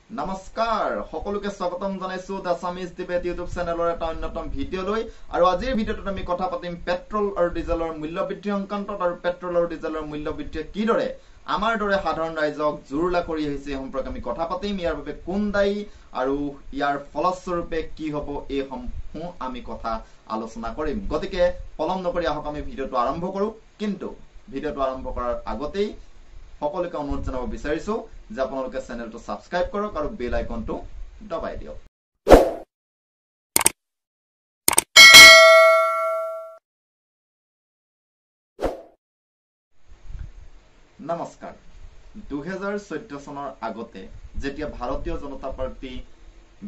নমস্কাৰ সকলোকে স্বাগতম জনাইছো দ্য আছামিজ ডিবেট ইউটিউব চেনেলৰ এটা অন্যতম ভিডিঅ' লৈ আৰু আজিৰ ভিডিঅ'টোত আমি কথা পাতিম পেট্ৰল আৰু ডিজেলৰ মূল্য বৃদ্ধি সংক্ৰান্তত আৰু পেট্ৰল আৰু ডিজেলৰ মূল্য বৃদ্ধিয়ে কিদৰে আমাৰ দৰে সাধাৰণ ৰাইজক জুৰুলা কৰি আহিছে এই সম্পৰ্কে আমি কথা পাতিম ইয়াৰ বাবে কোন দায়ী আৰু ইয়াৰ ফলস্বৰূপে কি হ'ব এই সমূহ আমি কথা আলোচনা কৰিম গতিকে পলম নকৰি আহক আমি ভিডিঅ'টো আৰম্ভ কৰো কিন্তু ভিডিঅ'টো আৰম্ভ কৰাৰ আগতেই সকলোকে অনুৰোধ জনাব বিচাৰিছো যে আপোনালোকে চেনেলটো সাবস্ক্ৰাইব কৰক আৰু বেল আইকনটো দবাই দিয়ক নমস্কাৰ 2014 চনৰ আগতে যেতিয়া ভাৰতীয় জনতা পাৰ্টি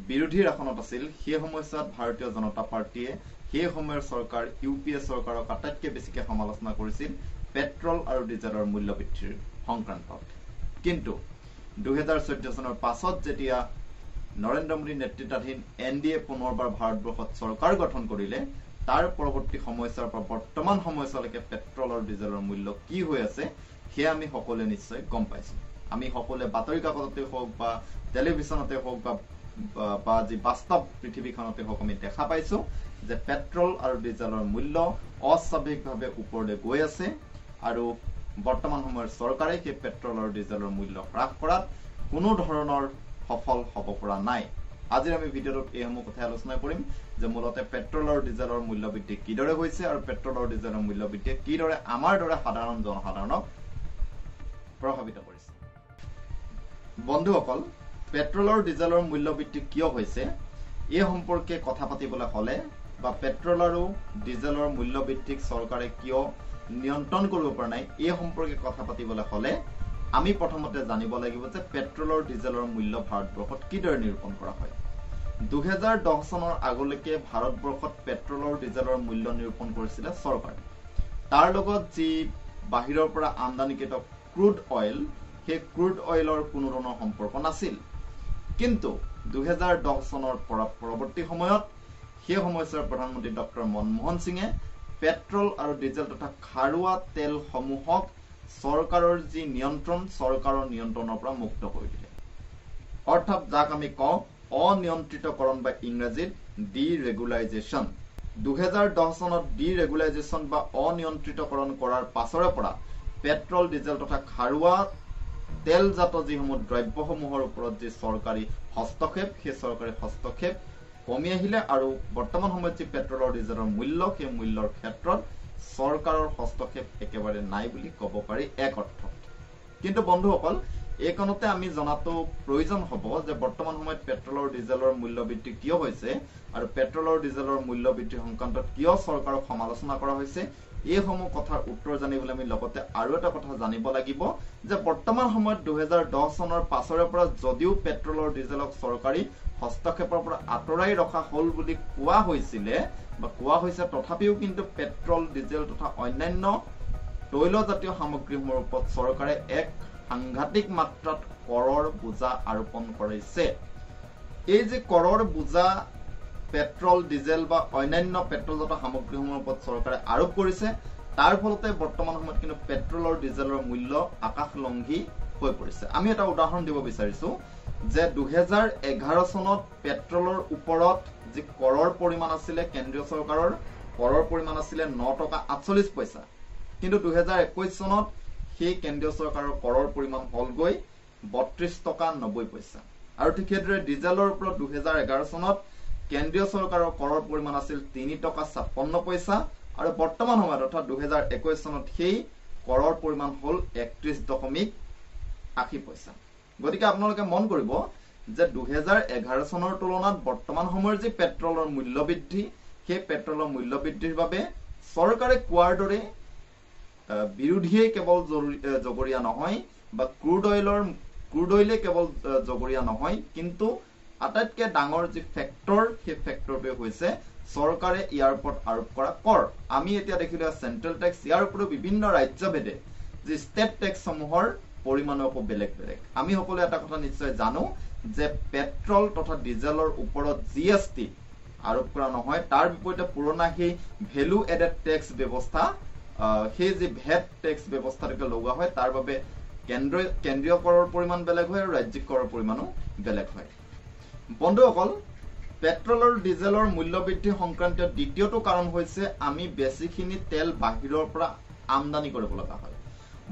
বিৰোধী আসনত আছিল সেই সময়ত ভাৰতীয় জনতা পাৰ্টিয়ে সেই সময়ৰ চৰকাৰ ইউপিএ চৰকাৰক আটাইতকৈ বেছিকৈ সমালোচনা কৰিছিল পেট্ৰল আৰু ডিজেলৰ মূল্য বৃদ্ধিৰ সংক্ৰান্তত কিন্তু 2014 চনৰ পাছত যেতিয়া নৰেন্দ্ৰ মোদী নেতৃত্বাধীন এনডিএ পুনৰবাৰ ভাৰতবৰ্ষত চৰকাৰ গঠন কৰিলে তাৰ পৰৱৰ্তী সময়ছোৱাৰ পৰা বৰ্তমান সময়ছোৱালৈকে পেট্ৰল আৰু ডিজেলৰ মূল্য কি হৈ আছে সেয়া আমি সকলোৱে নিশ্চয় গম পাইছো আমি সকলোৱে বাতৰি কাকততে হওক বা টেলিভিছনতে হওক বা যি বাস্তৱ পৃথিৱীখনতে হওক আমি দেখা পাইছো যে পেট্ৰল আৰু ডিজেলৰ মূল্য অস্বাভাৱিকভাৱে ওপৰলৈ গৈ আছে আৰু বৰ্তমান সময়ৰ চৰকাৰে সেই পেট্ৰল আৰু ডিজেলৰ মূল্য হ্ৰাস কৰাত কোনো ধৰণৰ সফল হ'ব পৰা নাই আজি আমি ভিডিঅ'টোত এই সমূহ কথা আলোচনা কৰিম যে মূলতে পেট্ৰল আৰু ডিজেলৰ মূল্য বৃদ্ধি কিদৰে হৈছে আৰু পেট্ৰল আৰু ডিজেলৰ মূল্য বৃদ্ধিয়ে কিদৰে আমাৰ দৰে সাধাৰণ জনসাধাৰণক প্ৰভাৱিত কৰিছে বন্ধুসকল পেট্ৰল আৰু ডিজেলৰ মূল্য বৃদ্ধি কিয় হৈছে এই সম্পৰ্কে কথা পাতিবলৈ হলে বা পেট্ৰল আৰু ডিজেলৰ মূল্য বৃদ্ধিক চৰকাৰে কিয় নিয়ন্ত্ৰণ কৰিব পৰা নাই এই সম্পৰ্কে কথা পাতিবলৈ হলে আমি প্ৰথমতে জানিব লাগিব যে পেট্ৰল আৰু ডিজেলৰ মূল্য ভাৰতবৰ্ষত কিদৰে নিৰূপণ কৰা হয় 2010 চনৰ আগলৈকে ভাৰতবৰ্ষত পেট্ৰল আৰু ডিজেলৰ মূল্য নিৰূপণ কৰিছিল চৰকাৰে তাৰ লগত যি বাহিৰৰ পৰা আমদানিকৃত ক্ৰুড অইল সেই ক্ৰুড অইলৰ কোনো ধৰণৰ সম্পৰ্ক নাছিল কিন্তু 2010 চনৰ পৰৱৰ্তী সময়ত সেই সময়ছোৱাৰ প্ৰধানমন্ত্ৰী ডক্টৰ মনমোহন সিঙে পেট্ৰল আৰু ডিজেল তথা খাৰুৱা তেল সমূহক চৰকাৰৰ যি নিয়ন্ত্ৰণ চৰকাৰৰ নিয়ন্ত্ৰণৰ পৰা মুক্ত কৰি দিলে অৰ্থাৎ যাক আমি কওঁ অনিয়ন্ত্ৰিতকৰণ বা ইংৰাজীত ডিৰেগুলাইজেশ্যন 2010 চনত ডিৰেগুলাইজেশ্যন বা অনিয়ন্ত্ৰিতকৰণ কৰাৰ পাছৰে পৰা পেট্ৰল ডিজেল তথা খাৰুৱা তেলজাত যিসমূহ দ্ৰব্যসমূহৰ ওপৰত যি চৰকাৰী হস্তক্ষেপ সেই চৰকাৰী হস্তক্ষেপ কমি আহিলে আৰু বৰ্তমান সময়ত যি পেট্ৰল আৰু ডিজেলৰ মূল্য সেই মূল্যৰ ক্ষেত্ৰত চৰকাৰৰ হস্তক্ষেপ একেবাৰে নাই বুলি ক'ব পাৰি এক অৰ্থত কিন্তু বন্ধুসকল এইকণতে আমি জনাটো প্ৰয়োজন হ'ব যে বৰ্তমান সময়ত পেট্ৰল আৰু ডিজেলৰ মূল্য বৃদ্ধি কিয় হৈছে আৰু পেট্ৰল আৰু ডিজেলৰ মূল্য বৃদ্ধি সংক্ৰান্তত কিয় চৰকাৰক সমালোচনা কৰা হৈছে এইসমূহ কথাৰ উত্তৰ জানিবলৈ আমি লগতে আৰু এটা কথা জানিব লাগিব যে বৰ্তমান সময়ত 2010 চনৰ পাছৰে পৰা যদিও পেট্ৰল আৰু ডিজেলক চৰকাৰী হস্তক্ষেপৰ পৰা আঁতৰাই ৰখা হল বুলি কোৱা হৈছিলে বা কোৱা হৈছে তথাপিও কিন্তু পেট্ৰল ডিজেল তথা অন্যান্য তৈলজাতীয় সামগ্ৰীসমূহৰ ওপৰত চৰকাৰে এক সাংঘাতিক মাত্ৰাত কৰৰ বোজা আৰোপণ কৰিছে এই যে কৰৰ বোজা পেট্ৰল ডিজেল বা অন্যান্য পেট্ৰলজাত সামগ্ৰীসমূহৰ ওপৰত চৰকাৰে আৰোপ কৰিছে তাৰ ফলতে বৰ্তমান সময়ত কিন্তু পেট্ৰল আৰু ডিজেলৰ মূল্য আকাশলংঘী হৈ পৰিছে আমি এটা উদাহৰণ দিব বিচাৰিছো যে 2011 চনত পেট্ৰলৰ ওপৰত যি কৰৰ পৰিমাণ আছিল কেন্দ্ৰীয় চৰকাৰৰ কৰৰ পৰিমাণ আছিল 9 টকা 48 পইচা কিন্তু 2021 চনত সেই কেন্দ্ৰীয় চৰকাৰৰ কৰৰ পৰিমাণ হলগৈ 32 টকা 90 পইচা আৰু ঠিক সেইদৰে ডিজেলৰ ওপৰত 2011 চনত কেন্দ্ৰীয় চৰকাৰৰ কৰৰ পৰিমাণ আছিল 3 টকা 56 পইচা আৰু বৰ্তমান সময়ত অৰ্থাৎ 2021 চনত সেই কৰৰ পৰিমাণ হল 31.80 পইচা গতিকে আপোনালোকে মন কৰিব যে 2011 চনৰ তুলনাত বৰ্তমান সময়ৰ যি পেট্ৰলৰ মূল্য বৃদ্ধি সেই পেট্ৰলৰ মূল্য বৃদ্ধিৰ বাবে চৰকাৰে কোৱাৰ দৰে বিৰোধীয়ে কেৱল জগৰীয়া নহয় বা ক্ৰুড অইলে কেৱল জগৰীয়া নহয় কিন্তু আটাইতকৈ ডাঙৰ যি ফেক্টৰ সেই ফেক্টৰটোৱে হৈছে চৰকাৰে ইয়াৰ ওপৰত আৰোপ কৰা কৰ আমি এতিয়া দেখিলো চেন্ট্ৰেল টেক্স ইয়াৰ ওপৰত বিভিন্ন ৰাজ্যভেদে যি ষ্টেট টেক্স সমূহৰ পৰিমাণো আকৌ বেলেগ বেলেগ আমি সকলোৱে এটা কথা নিশ্চয় জানো যে পেট্ৰল তথা ডিজেলৰ ওপৰত জিএসটি আৰোপ কৰা নহয় তাৰ বিপৰীতে পুৰণা সেই ভেলু এডেড টেক্স ব্যৱস্থা সেই যে ভেট টেক্স ব্যৱস্থাটোকে লগোৱা হয় তাৰ বাবে কেন্দ্ৰীয় কৰৰ পৰিমাণ বেলেগ হয় আৰু ৰাজ্যিক কৰৰ পৰিমাণো বেলেগ হয়। বন্ধুসকল, পেট্ৰল আৰু ডিজেলৰ মূল্য বৃদ্ধি সংক্ৰান্তীয় দ্বিতীয়টো কাৰণ হৈছে আমি বেছিখিনি তেল বাহিৰৰ পৰা আমদানি কৰিব লগা হয়।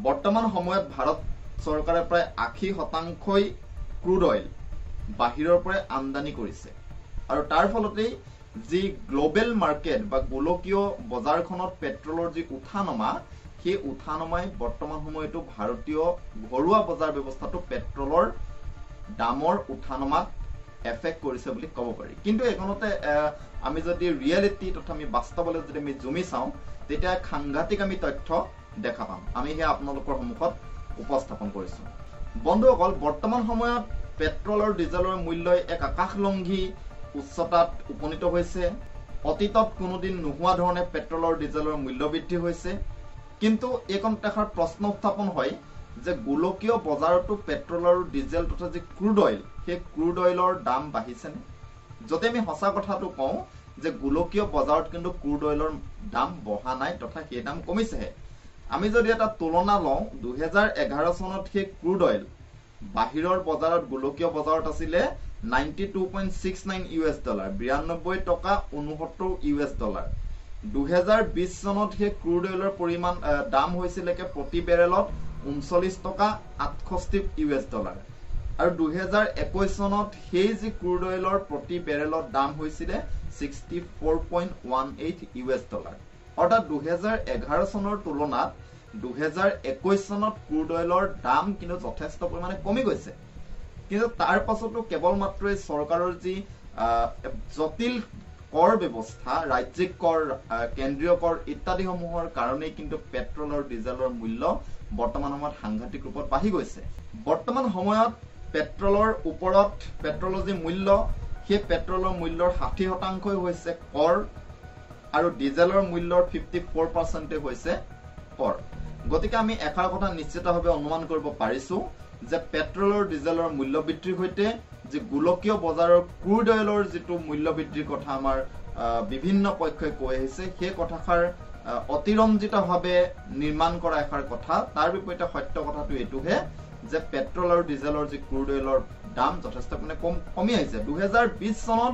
বৰ্তমান সময়ত ভাৰত চৰকাৰে প্ৰায় 80% ক্ৰুড অইল বাহিৰৰ পৰা আমদানি কৰিছে আৰু তাৰ ফলতেই যি গ্লোবেল মাৰ্কেট বা গোলকীয় বজাৰখনত পেট্ৰলৰ যি উঠানমা, সেই উঠানমাই বৰ্তমান সময়তো ভাৰতীয় ঘৰুৱা বজাৰ ব্যৱস্থাটো পেট্ৰলৰ দামৰ উঠানমাত এফেক্ট কৰিছে বুলি ক'ব পাৰি। কিন্তু এইখনতে আমি যদি ৰিয়েলিটি তথা আমি বাস্তৱলৈ যদি আমি জুমি চাওঁ, তেতিয়া সাংঘাতিক আমি তথ্য দেখা পাম। আমি সেয়া আপোনালোকৰ সন্মুখত উপস্থাপন কৰিছো। বন্ধুসকল, বৰ্তমান সময়ত পেট্ৰল আৰু ডিজেলৰ মূল্যই এক আকাশলংঘী উচ্চতাত উপনীত হৈছে। অতীতত কোনোদিন নোহোৱা ধৰণে পেট্ৰল আৰু ডিজেলৰ মূল্য বৃদ্ধি হৈছে। কিন্তু এইকণ দেখাৰ প্ৰশ্ন উত্থাপন হয় যে গোলকীয় বজাৰতো পেট্ৰল আৰু ডিজেল তথা যি ক্ৰুড অইল, সেই ক্ৰুড অইলৰ দাম বাঢ়িছেনে? যদি আমি সঁচা কথাটো কওঁ যে গোলকীয় বজাৰত কিন্তু ক্ৰুড অইলৰ দাম বঢ়া নাই তথা সেই দাম কমিছেহে। আমি যদি এটা তুলনা লওঁ, 2011 চনত সেই ক্ৰুড অইল বাহিৰৰ বজাৰত গোলকীয় বজাৰত আছিলে $92.69, 92 টকা 69 US ডলাৰ। 2020 চনত সেই ক্ৰুড অইলৰ পৰিমাণ দাম হৈছিলে প্ৰতি বেৰেলত 39 টকা 68 US ডলাৰ আৰু 2021 চনত সেই যি ক্ৰুড অইলৰ প্ৰতি বেৰেলত দাম হৈছিলে 64.18 US ডলাৰ। অৰ্থাৎ 2011 চনৰ তুলনাত 2021 চনত ক্ৰুড অইলৰ দাম কিন্তু যথেষ্ট পৰিমাণে কমি গৈছে। কিন্তু তাৰ পাছতো কেৱল মাত্ৰ চৰকাৰৰ যি জটিল কৰ ব্যৱস্থা, ৰাজ্যিক কৰ, কেন্দ্ৰীয় কৰ ইত্যাদিসমূহৰ কাৰণেই কিন্তু পেট্ৰল আৰু ডিজেলৰ মূল্য বৰ্তমান সময়ত সাংঘাতিক ৰূপত বাঢ়ি গৈছে। বৰ্তমান সময়ত পেট্ৰলৰ ওপৰত পেট্ৰলৰ যি মূল্য, সেই পেট্ৰলৰ মূল্যৰ 60% হৈছে কৰ আৰু ডিজেলৰ মূল্যৰ 54% হৈছে কৰ। গতিকে আমি এষাৰ কথা নিশ্চিতভাৱে অনুমান কৰিব পাৰিছো যে পেট্ৰল আৰু ডিজেলৰ মূল্য বৃদ্ধিৰ সৈতে যি গোলকীয় বজাৰৰ ক্ৰুড অইলৰ যিটো মূল্য বৃদ্ধিৰ কথা আমাৰ বিভিন্ন পক্ষই কৈ আহিছে, সেই কথাষাৰ অতিৰঞ্জিতভাৱে নিৰ্মাণ কৰা এষাৰ কথা। তাৰ বিপৰীতে সত্য কথাটো এইটোহে যে পেট্ৰল আৰু ডিজেলৰ যি ক্ৰুড অইলৰ দাম যথেষ্ট কমি আহিছে। 2020 চনত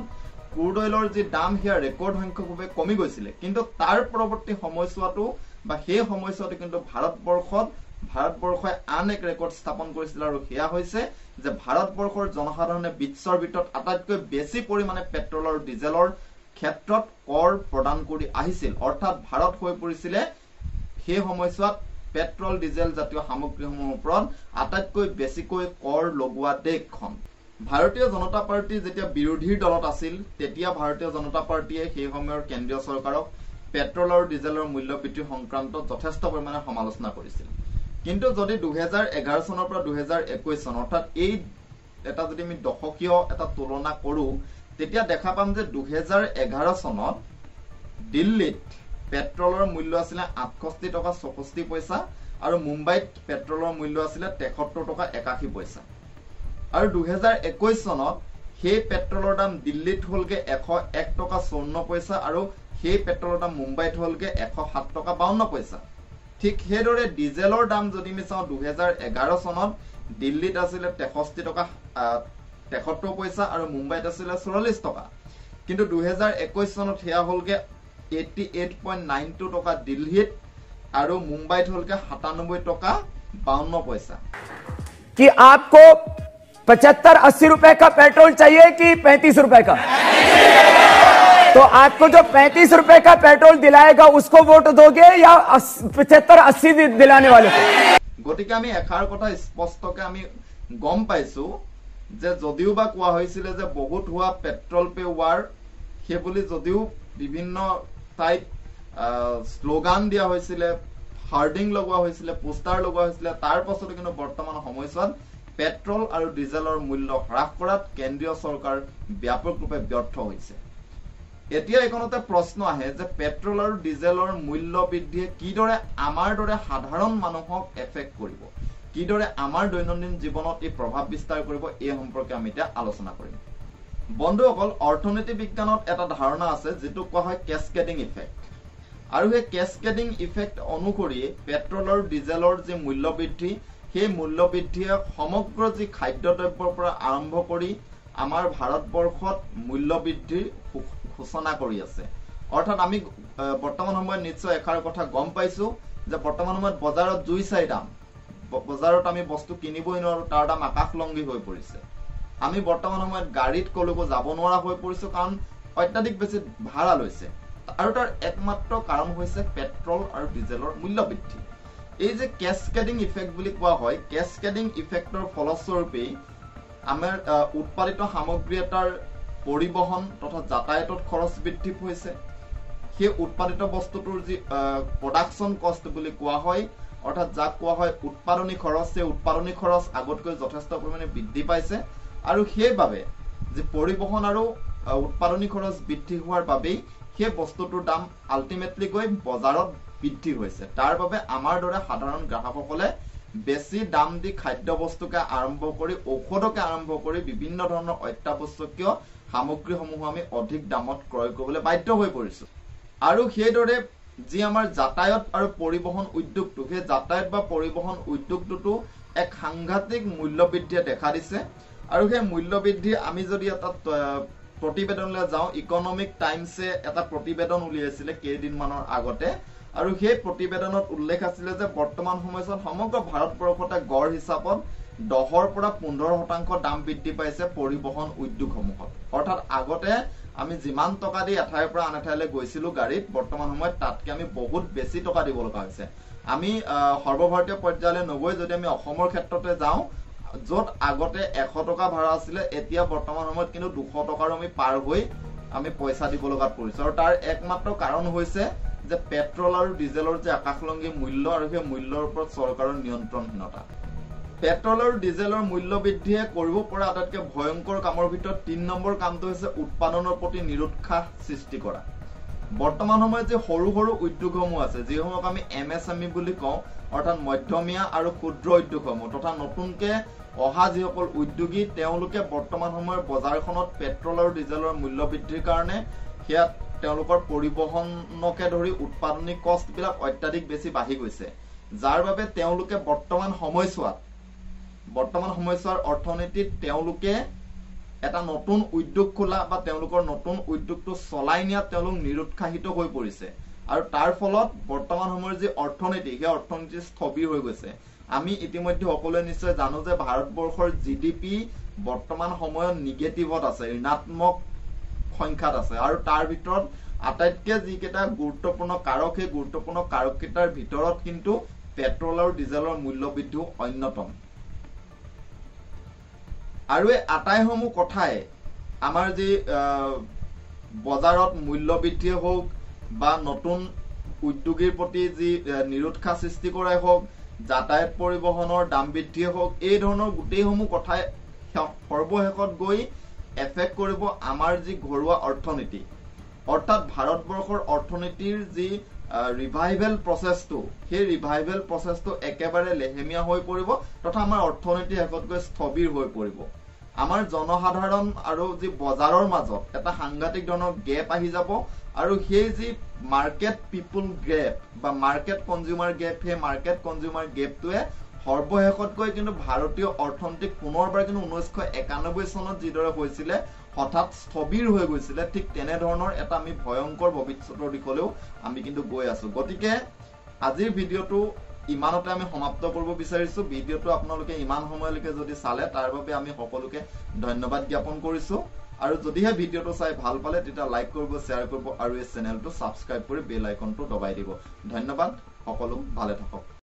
ক্ৰুড অইলৰ যি দাম সেয়া ৰেকৰ্ড সংখ্যকভাৱে কমি গৈছিলে। কিন্তু তাৰ পৰৱৰ্তী সময়ছোৱাটো বা সেই সময়ছোৱাটো কিন্তু ভাৰতবৰ্ষই আন এক ৰেকৰ্ড স্থাপন কৰিছিল আৰু সেয়া হৈছে যে ভাৰতবৰ্ষৰ জনসাধাৰণে বিশ্বৰ ভিতৰত আটাইতকৈ বেছি পৰিমাণে পেট্ৰল আৰু ডিজেলৰ ক্ষেত্ৰত কৰ প্ৰদান কৰি আহিছিল। অৰ্থাৎ ভাৰত হৈ পৰিছিলে সেই সময়ছোৱাত পেট্ৰল ডিজেল জাতীয় সামগ্ৰীসমূহৰ ওপৰত আটাইতকৈ বেছিকৈ কৰ লগোৱা দেশখন। ভাৰতীয় জনতা পাৰ্টি যেতিয়া বিৰোধীৰ দলত আছিল, তেতিয়া ভাৰতীয় জনতা পাৰ্টিয়ে সেই সময়ৰ কেন্দ্ৰীয় চৰকাৰক পেট্ৰল আৰু ডিজেলৰ মূল্য বৃদ্ধি সংক্ৰান্তত যথেষ্ট পৰিমাণে সমালোচনা কৰিছিল। কিন্তু যদি 2011 চনৰ পৰা 2021 চন অৰ্থাৎ এই এটা যদি আমি দশকীয় এটা তুলনা কৰো, তেতিয়া দেখা পাম যে 2011 চনত দিল্লীত পেট্ৰলৰ মূল্য আছিলে 68 টকা 64 পইচা আৰু মুম্বাইত পেট্ৰলৰ মূল্য আছিলে 73 টকা 81 পইচা। আৰু 2021 চনত সেই পেট্ৰলৰ দাম দিল্লীত হলগে 101 টকা 54 পইচা আৰু সেই পেট্ৰলৰ দাম মুম্বাইত হলগে 107 টকা 52 পইচা। ঠিক সেইদৰে ডিজেলৰ দাম যদি আমি চাওঁ, 2011 চনত দিল্লীত আছিলে 63 টকা 73 পইচা আৰু মুম্বাইত আছিলে 44 টকা। কিন্তু 2021 চনত সেয়া হলগে 88.92 টকা দিল্লীত আৰু মুম্বাইত হলগে 97 টকা 52 পইচা। कि आपको 75-80 रुपए का पेट्रोल चाहिए कि 35 रुपए का? तो आपको जो 35 रुपए का पेट्रोल दिलाएगा उसको वोट दोगे या 75-80 दिलाने वाले को? গতিকে আমি এষাৰ কথা স্পষ্টকে আমি গম পাইছো যে যদিও বা কোৱা হৈছিলে যে বহুত হোৱা পেট্ৰল পে ৱাৰ, সেই বুলি যদিও বিভিন্ন ঠাইত শ্লোগান দিয়া হৈছিলে, হাৰ্ডিং লগোৱা হৈছিলে, পোষ্টাৰ লগোৱা হৈছিলে, তাৰ পাছতো কিন্তু বৰ্তমান সময়ছোৱাত পেট্ৰল আৰু ডিজেলৰ মূল্য হ্ৰাস কৰাত কেন্দ্ৰীয় চৰকাৰ ব্যাপকৰূপে ব্যৰ্থ হৈছে। এতিয়া এইখনতে প্ৰশ্ন আহে যে পেট্ৰল আৰু ডিজেলৰ মূল্য বৃদ্ধিয়ে কিদৰে আমাৰ দৰে সাধাৰণ মানুহক এফেক্ট কৰিব, কিদৰে আমাৰ দৈনন্দিন জীৱনত এই প্ৰভাৱ বিস্তাৰ কৰিব, এই সম্পৰ্কে আমি এতিয়া আলোচনা কৰিম। বন্ধুসকল, অৰ্থনীতি বিজ্ঞানত এটা ধাৰণা আছে যিটো কোৱা হয় কেস্কেডিং ইফেক্ট। আৰু সেই কেস্কেডিং ইফেক্ট অনুসৰি পেট্ৰল আৰু ডিজেলৰ যি মূল্য বৃদ্ধি, সেই মূল্য বৃদ্ধিয়ে সমগ্ৰ যি খাদ্যদ্ৰব্যৰ পৰা আৰম্ভ কৰি আমাৰ ভাৰতবৰ্ষত মূল্য বৃদ্ধিৰ সূচনা কৰি আছে। অৰ্থাৎ আমি বৰ্তমান সময়ত নিশ্চয় এষাৰ কথা গম পাইছো যে বৰ্তমান সময়ত বজাৰত জুই চাই দাম, বজাৰত আমি বস্তু কিনিবই নোৱাৰো, তাৰ দাম আকাশলংঘী হৈ পৰিছে। আমি বৰ্তমান সময়ত গাড়ীত কলৈকো যাব নোৱাৰা হৈ পৰিছো কাৰণ অত্যাধিক বেছি ভাড়া লৈছে। আৰু তাৰ একমাত্ৰ কাৰণ হৈছে পেট্ৰল আৰু ডিজেলৰ মূল্য বৃদ্ধি। এই যে কেছকেডিং ইফেক্ট বুলি কোৱা হয়, কেছকেডিং ইফেক্টৰ ফলস্বৰূপেই আমাৰ উৎপাদিত সামগ্ৰী এটাৰ পৰিবহন তথা যাতায়াতত খৰচ বৃদ্ধি হৈছে। সেই উৎপাদিত বস্তুটোৰ যি প্ৰডাকশ্যন কষ্ট বুলি কোৱা হয়, অৰ্থাৎ যাক কোৱা হয় উৎপাদনী খৰচ, সেই উৎপাদনী খৰচ আগতকৈ যথেষ্ট পৰিমাণে বৃদ্ধি পাইছে। আৰু সেইবাবে যে পৰিবহন আৰু উৎপাদনী খৰচ বৃদ্ধি হোৱাৰ বাবেই সেই বস্তুটোৰ দাম আল্টিমেটলি গৈ বজাৰত বৃদ্ধি হৈছে। তাৰ বাবে আমাৰ দৰে সাধাৰণ গ্ৰাহকসকলে বেছি দাম দি খাদ্য বস্তুকে আৰম্ভ কৰি ঔষধকে আৰম্ভ কৰি বিভিন্ন ধৰণৰ অত্যাৱশ্যকীয় সামগ্ৰীসমূহ আমি অধিক দামত ক্ৰয় কৰিবলৈ বাধ্য হৈ পৰিছো। আৰু সেইদৰে যি আমাৰ যাতায়াত আৰু পৰিবহন উদ্যোগটো, সেই যাতায়াত বা পৰিবহন উদ্যোগটোতো এক সাংঘাতিক মূল্য বৃদ্ধিয়ে দেখা দিছে। আৰু সেই মূল্য বৃদ্ধি আমি যদি এটা প্ৰতিবেদনলৈ যাওঁ, ইকনমিক টাইমছে এটা প্ৰতিবেদন উলিয়াইছিলে কেইদিনমানৰ আগতে, আৰু সেই প্ৰতিবেদনত উল্লেখ আছিলে যে বৰ্তমান সময়ত সমগ্ৰ ভাৰতবৰ্ষতে গড় হিচাপত 10ৰ পৰা 15% দাম বৃদ্ধি পাইছে পৰিবহন উদ্যোগসমূহত। অৰ্থাৎ আগতে আমি যিমান টকা দি এঠাইৰ পৰা আন এঠাইলৈ গৈছিলো গাড়ীত, বৰ্তমান সময়ত তাতকে আমি বহুত বেছি টকা দিব লগা হৈছে। আমি সৰ্বভাৰতীয় পৰ্যায়লৈ নগৈ যদি আমি অসমৰ ক্ষেত্ৰতে যাওঁ, য'ত আগতে 100 টকা ভাড়া আছিলে, এতিয়া বৰ্তমান সময়ত কিন্তু 200 টকাৰো আমি পাৰ হৈ আমি পইচা দিব লগাত পৰিছো। আৰু তাৰ একমাত্ৰ কাৰণ হৈছে যে পেট্ৰল আৰু ডিজেলৰ যে আকাশলংঘী মূল্য আৰু সেই মূল্যৰ ওপৰত চৰকাৰৰ নিয়ন্ত্ৰণহীনতা। পেট্ৰল আৰু ডিজেলৰ মূল্য বৃদ্ধিয়ে কৰিব পৰা আটাইতকৈ ভয়ংকৰ কামৰ ভিতৰত 3 নম্বৰ কামটো হৈছে উৎপাদনৰ প্ৰতি নিৰুৎসাহ সৃষ্টি কৰা। বৰ্তমান সময়ত যে সৰু সৰু উদ্যোগসমূহ আছে, যিসমূহক আমি MSME বুলি কওঁ, অৰ্থাৎ মধ্যমীয়া আৰু ক্ষুদ্ৰ উদ্যোগসমূহ তথা নতুনকে অহা যিসকল উদ্যোগী, তেওঁলোকে বৰ্তমান সময়ৰ বজাৰখনত পেট্ৰল আৰু ডিজেলৰ মূল্য বৃদ্ধিৰ কাৰণে সেয়া তেওঁলোকৰ পৰিবহনকে ধৰি উৎপাদনী কষ্টবিলাক অত্যাধিক বেছি বাঢ়ি গৈছে, যাৰ বাবে তেওঁলোকে বৰ্তমান সময়ছোৱাৰ অৰ্থনীতিত তেওঁলোকে এটা নতুন উদ্যোগ খোলা বা তেওঁলোকৰ নতুন উদ্যোগটো চলাই নিয়াত তেওঁলোক নিৰুৎসাহিত হৈ পৰিছে। আৰু তাৰ ফলত বৰ্তমান সময়ৰ যি অৰ্থনীতি, সেই অৰ্থনীতি স্থবিৰ হৈ গৈছে। আমি ইতিমধ্যে সকলোৱে নিশ্চয় জানো যে ভাৰতবৰ্ষৰ GDP বৰ্তমান সময়ত নিগেটিভত আছে, ঋণাত্মক সংখ্যাত আছে। আৰু তাৰ ভিতৰত আটাইতকৈ যিকেইটা গুৰুত্বপূৰ্ণ কাৰক, সেই গুৰুত্বপূৰ্ণ কাৰককেইটাৰ ভিতৰত কিন্তু পেট্ৰল আৰু ডিজেলৰ মূল্য বৃদ্ধিও অন্যতম। আৰু এই আটাইসমূহ কথাই আমাৰ যি বজাৰত মূল্য বৃদ্ধিয়ে হওক বা নতুন উদ্যোগীৰ প্ৰতি যি নিৰুৎসাহ সৃষ্টি কৰাই হওক, যাতায়াত পৰিবহনৰ দাম বৃদ্ধিয়ে হওক, এই ধৰণৰ গোটেইসমূহ কথাই সৰ্বশেষত গৈ এফেক্ট কৰিব আমাৰ যি ঘৰুৱা অৰ্থনীতি। অৰ্থাৎ ভাৰতবৰ্ষৰ অৰ্থনীতিৰ যি ৰিভাইভেল প্ৰচেছটো, সেই ৰিভাইভেল প্ৰচেছটো একেবাৰে লেহেমীয়া হৈ পৰিব তথা আমাৰ অৰ্থনীতি শেষত গৈ স্থবিৰ হৈ পৰিব। আমাৰ জনসাধাৰণ আৰু যি বজাৰৰ মাজত এটা সাংঘাতিক ধৰণৰ গেপ আহি যাব। আৰু সেই যি মাৰ্কেট পিপুল গেপ বা মাৰ্কেট কনজিউমাৰ গেপ, সেই মাৰ্কেট কনজিউমাৰ গেপটোৱে সৰ্বশেষত গৈ কিন্তু ভাৰতীয় অৰ্থনীতিক পুনৰবাৰ কিন্তু 1991 চনত যিদৰে হৈছিলে হঠাৎ স্থবিৰ হৈ গৈছিলে, ঠিক তেনেধৰণৰ এটা আমি ভয়ংকৰ ভৱিষ্যতৰ দিশলৈও আমি কিন্তু গৈ আছো। গতিকে আজিৰ ভিডিঅ'টো ইমানতে আমি সমাপ্ত কৰিব বিচাৰিছো। ভিডিঅ'টো আপোনালোকে ইমান সময়লৈকে যদি চালে তাৰ বাবে আমি সকলোকে ধন্যবাদ জ্ঞাপন কৰিছো। আৰু যদিহে ভিডিঅ'টো চাই ভাল পালে তেতিয়া লাইক কৰিব, শ্বেয়াৰ কৰিব আৰু এই চেনেলটো ছাবস্ক্ৰাইব কৰি বেল আইকনটো দবাই দিব। ধন্যবাদ, সকলো ভালে থাকক।